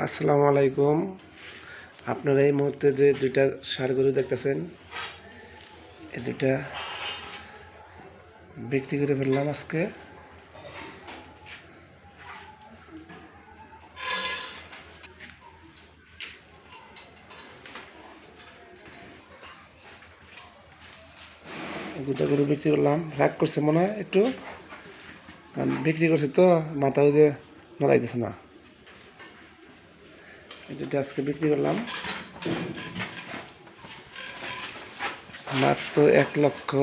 আসসালামু আলাইকুম। আপনারা এই মুহূর্তে যে দুইটা ষাঁড় গরু দেখতেছেন, এই দুইটা বিক্রি করে ফেললাম আজকে। এই দুইটা গরু বিক্রি করলাম। রাগ করছে মনে হয় একটু, কারণ বিক্রি করছে তো মাথাও যে নড়াইতেছে না। এই দুইটা আজকে বিক্রি করলাম মাত্র 1,00,000।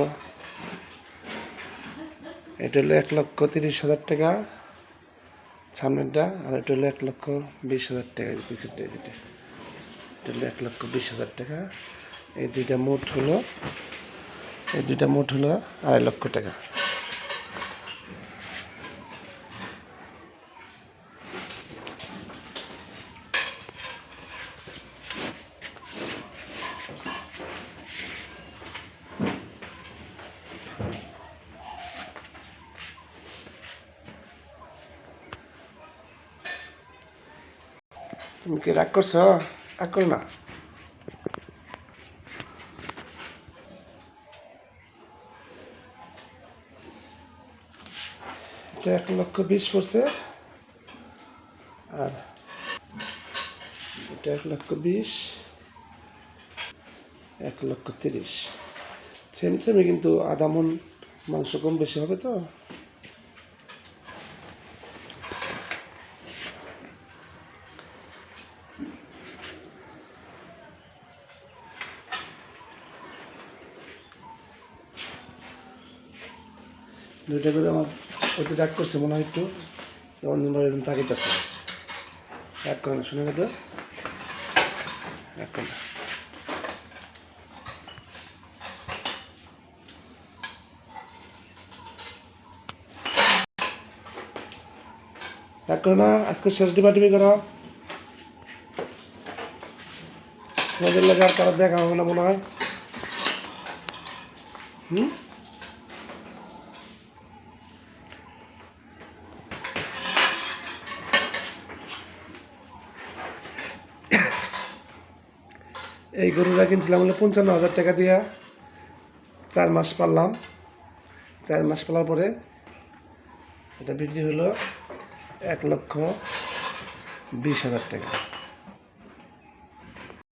এটা হলো 1,30,000 টাকা সামনেরটা, আর এটা হলো 1,20,000 টাকা পিছেরটা। যেটা এটা হলো 1,20,000 টাকা। এই দুইটা মোট হলো 2.5 লক্ষ টাকা। তুমি কি রাগ করছো? রাগ করো না। এটা 1,20,000 পড়ছে, আর এটা 1,20,000, 1,30,000 সেম সেমই, কিন্তু আধা মন মাংস কম বেশি হবে তো। দুইটা করে আমার ওইটা রাগ করছে মনে হয় একটু, অন্যবার এরকম তাকিতেছে। রাগ করে না, শুনে গেল রাগ করে না। রাগ করে না, আজকে শেষ ডিপার্টিমি করো। তোমাদের লাগে আর কারো দেখা হবে না মনে হয়। এই গরুটা কিনছিলাম হলো 55,000 টাকা দিয়া। 4 মাস পাললাম। 4 মাস পালার পরে এটা বিক্রি হলো 1,20,000 টাকা।